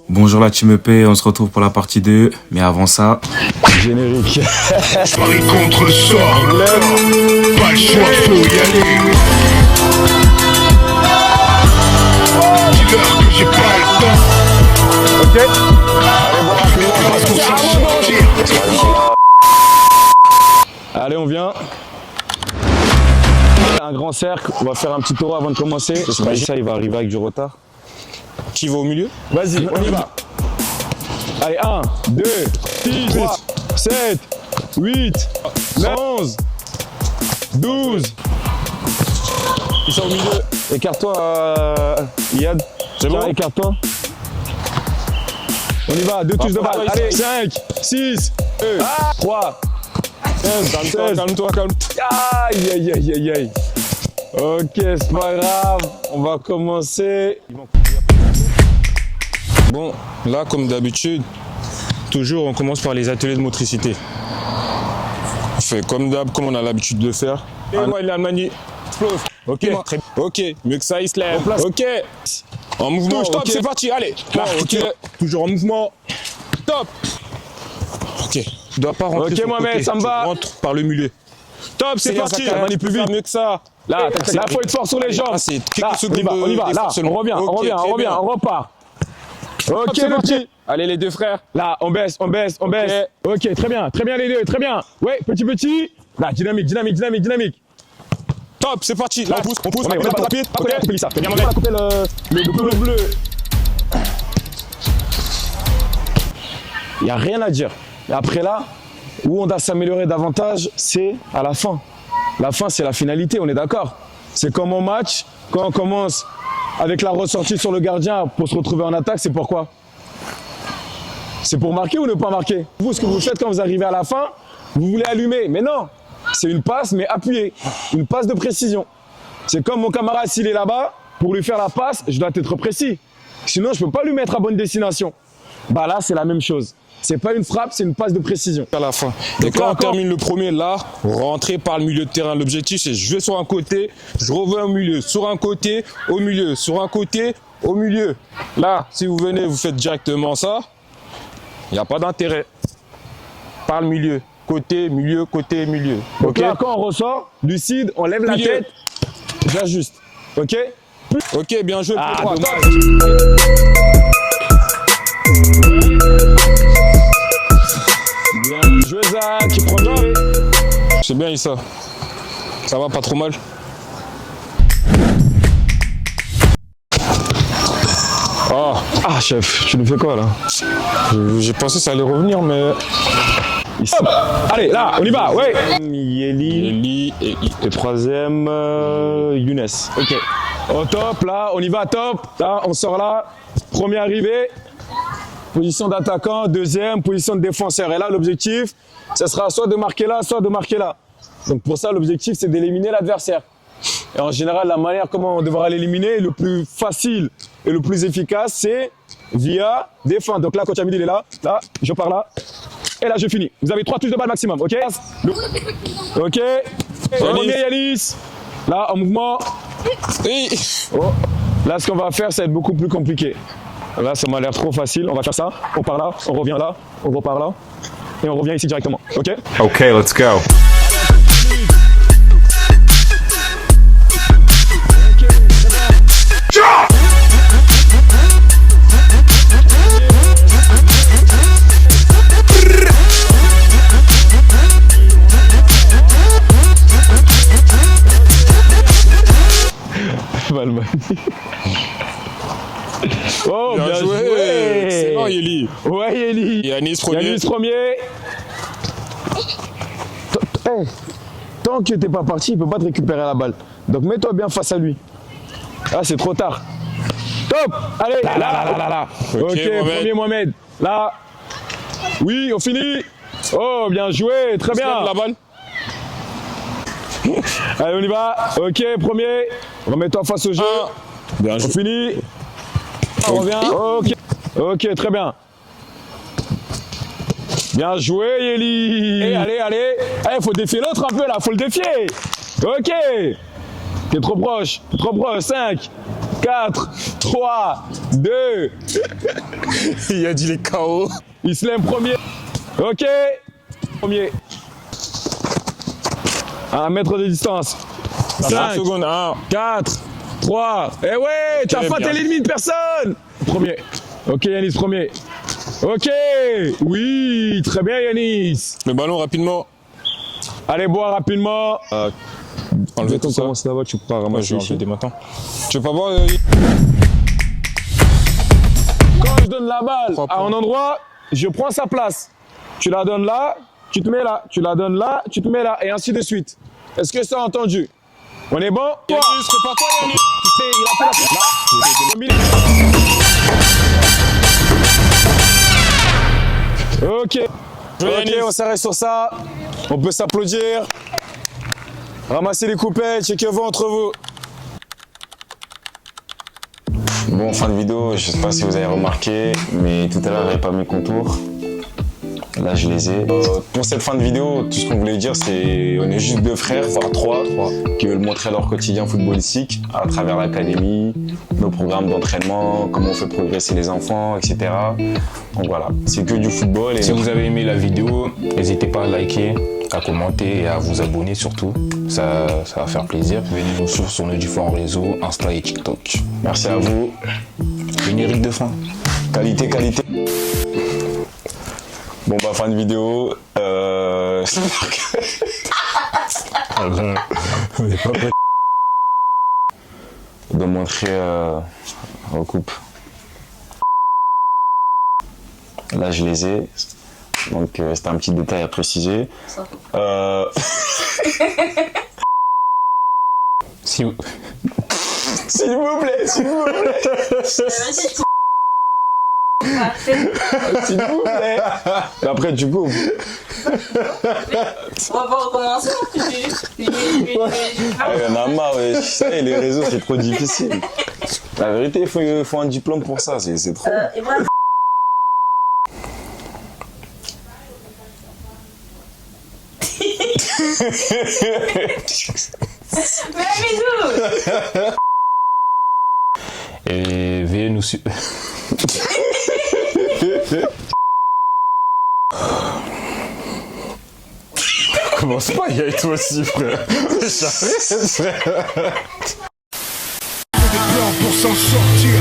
Bonjour la team EP, on se retrouve pour la partie 2, mais avant ça... Générique. Je parie contre le sort, pas le choix, faut y aller. Dis-leur que j'ai pas le temps. Ok. Parce qu'on s'en sortir. Allez, on vient. Un grand cercle, on va faire un petit tour avant de commencer. Ça, il va arriver avec du retard. Qui va au milieu? Vas-y, on y va. Allez, 1, 2, 6, 3, 7, 8, 9, 11, 12. Ils sont au milieu. Écarte-toi, Yad. C'est bon? Écarte-toi. On y va, 2 touches de balle. Allez, 5, 6, 2, 3, 15, Calme-toi. Aïe, aïe, aïe, aïe, aïe. Ok, c'est pas grave. On va commencer. Bon, là, comme d'habitude, toujours on commence par les ateliers de motricité. On fait comme d'hab, comme on a l'habitude de le faire. Et moi, il a manie. Explose. Ok, mieux que ça, il se lève. Ok. En mouvement, Touche, top, ok. c'est parti, allez. Là, ok, toujours en mouvement. Top. Ok, tu dois pas rentrer Ok, sur le Mohamed, côté. ça me Tu va. rentres par le milieu. Top, c'est parti. Manie plus vite. Mieux que ça. Là, faut être fort sur les jambes. Là, c'est quelques Là, secondes on y va. Là, d'effort seulement. on revient, Ok, très bien. on repart. Ok, c'est le parti. pied. Allez, les deux frères. Là, on baisse. Ok, très bien les deux, très bien. Ouais, petit. Là, dynamique. Top, c'est parti. Là, on pousse. On met pas rapide. Ok. Couper ça. Bien, On va couper le bleu. Il n'y a rien à dire. Et après là, où on doit s'améliorer davantage, c'est à la fin. La fin, c'est la finalité, on est d'accord. C'est comme en match, quand on commence avec la ressortie sur le gardien pour se retrouver en attaque, c'est pourquoi? C'est pour marquer ou ne pas marquer? Vous, ce que vous faites quand vous arrivez à la fin, vous voulez allumer, mais non. C'est une passe, mais appuyée. Une passe de précision. C'est comme mon camarade, s'il est là-bas, pour lui faire la passe, je dois être précis. Sinon, je ne peux pas lui mettre à bonne destination. Bah là, c'est la même chose. C'est pas une frappe, c'est une passe de précision. À la fin. Et quand on termine le premier, là, rentrer par le milieu de terrain. L'objectif, c'est je vais sur un côté, je reviens au milieu, sur un côté, au milieu, sur un côté, au milieu. Là, si vous venez, vous faites directement ça, il n'y a pas d'intérêt. Par le milieu. Côté, milieu, côté, milieu. Donc Ok. là, quand on ressort, lucide, on lève la Milieu. tête, j'ajuste. Ok? Ok, bien joué. Ah, pied droit. dommage. Bien joué, Zach, qui prend bien. C'est bien, Issa. Ça va pas trop mal. Oh, Ah, chef, tu nous fais quoi là? j'ai pensé que ça allait revenir, mais. Hop. Allez, là, on y va, ouais. Yeli. Eli et Et troisième, Younes. Ok. Au top, là, on y va, top. Là, on sort là. Premier arrivé. Position d'attaquant. Deuxième, position de défenseur. Et là, l'objectif, ce sera soit de marquer là, soit de marquer là. Donc pour ça, l'objectif, c'est d'éliminer l'adversaire. Et en général, la manière comment on devra l'éliminer, le plus facile et le plus efficace, c'est via des feintes. Donc là, quand Hamid il est là, je pars là. Et là, je finis. Vous avez 3 touches de balle maximum, ok? Ok. Premier Yanis. Là, en mouvement. Oui. Oh. Là, ce qu'on va faire, ça va être beaucoup plus compliqué. Là, ça m'a l'air trop facile. On va faire ça. On part là, on revient là, on repart là. Et on revient ici directement, ok? Okay, let's go. Valmani. Oh, bien, joué. Excellent, Yeli. Ouais, Yeli. Yanis premier. Yanis premier. Hey, tant que t'es pas parti, il peut pas te récupérer la balle. Donc mets-toi bien face à lui. Ah, c'est trop tard. Top. Allez, là. Ok, Mohamed. premier Mohamed. Là. Oui, on finit. Oh, bien joué, très bien. La balle. Allez, on y va. Ok, premier. Remets-toi face au jeu. Bien On joué. finit. On revient. Ok, très bien. Bien joué, Yeli. Et allez. Faut défier l'autre un peu là, faut le défier. Ok. T'es trop proche. 5, 4. 4, 3, 2. Il a dit les KO. Il se lève premier. Ok. Premier. À 1 mètre de distance. 5 5, secondes. 1. 4, 3. Eh ouais, ta faute, bien. elle élimine personne. Premier. Ok, Yanis, premier. Ok. Oui, très bien, Yanis. Le ballon rapidement. Allez boire rapidement. Enlever Dès qu'on tout ça. commence là-bas, tu pourras Moi, je ramasser vais enlever ici. dès maintenant. Tu veux pas voir Quand je donne la balle 3 à un points. endroit, je prends sa place. Tu la donnes là, tu te mets là. Tu la donnes là, tu te mets là. Et ainsi de suite. Est-ce que ça a entendu? On est bon? Yanis, prépare-toi Yanis. Tu sais, il a fait la... Ok. Ok, on s'arrête sur ça. On peut s'applaudir. Ramassez les coupettes, checkez-vous entre vous. Bon, fin de vidéo, je sais pas si vous avez remarqué, mais tout à l'heure, j'avais pas mes contours. Là, je les ai. Pour cette fin de vidéo, tout ce qu'on voulait dire, c'est on est juste deux frères, voire trois, qui veulent montrer leur quotidien footballistique à travers l'académie, nos programmes d'entraînement, comment on fait progresser les enfants, etc. Donc voilà, c'est que du football. Et Si vous avez aimé la vidéo, n'hésitez pas à liker, à commenter et à vous abonner surtout. Ça va faire plaisir. Venez nous suivre sur nos différents réseaux, Insta et TikTok. merci à vous. Générique de fin. Qualité, qualité. Bon bah fin de vidéo. On doit montrer recoupe. Là je les ai. Donc c'était un petit détail à préciser. Si vous... S'il vous plaît, s'il vous plaît, s'il vous plaît. Après tu coupes. On va pas recommencer. Il y en a marre, ouais. Ça y est, les réseaux c'est trop difficile. La vérité, il faut un diplôme pour ça, c'est trop. Et moi, mais bisous. Et veuillez nous suivre. Commence pas, il y a toi aussi, frère. Des plans pour s'en sortir.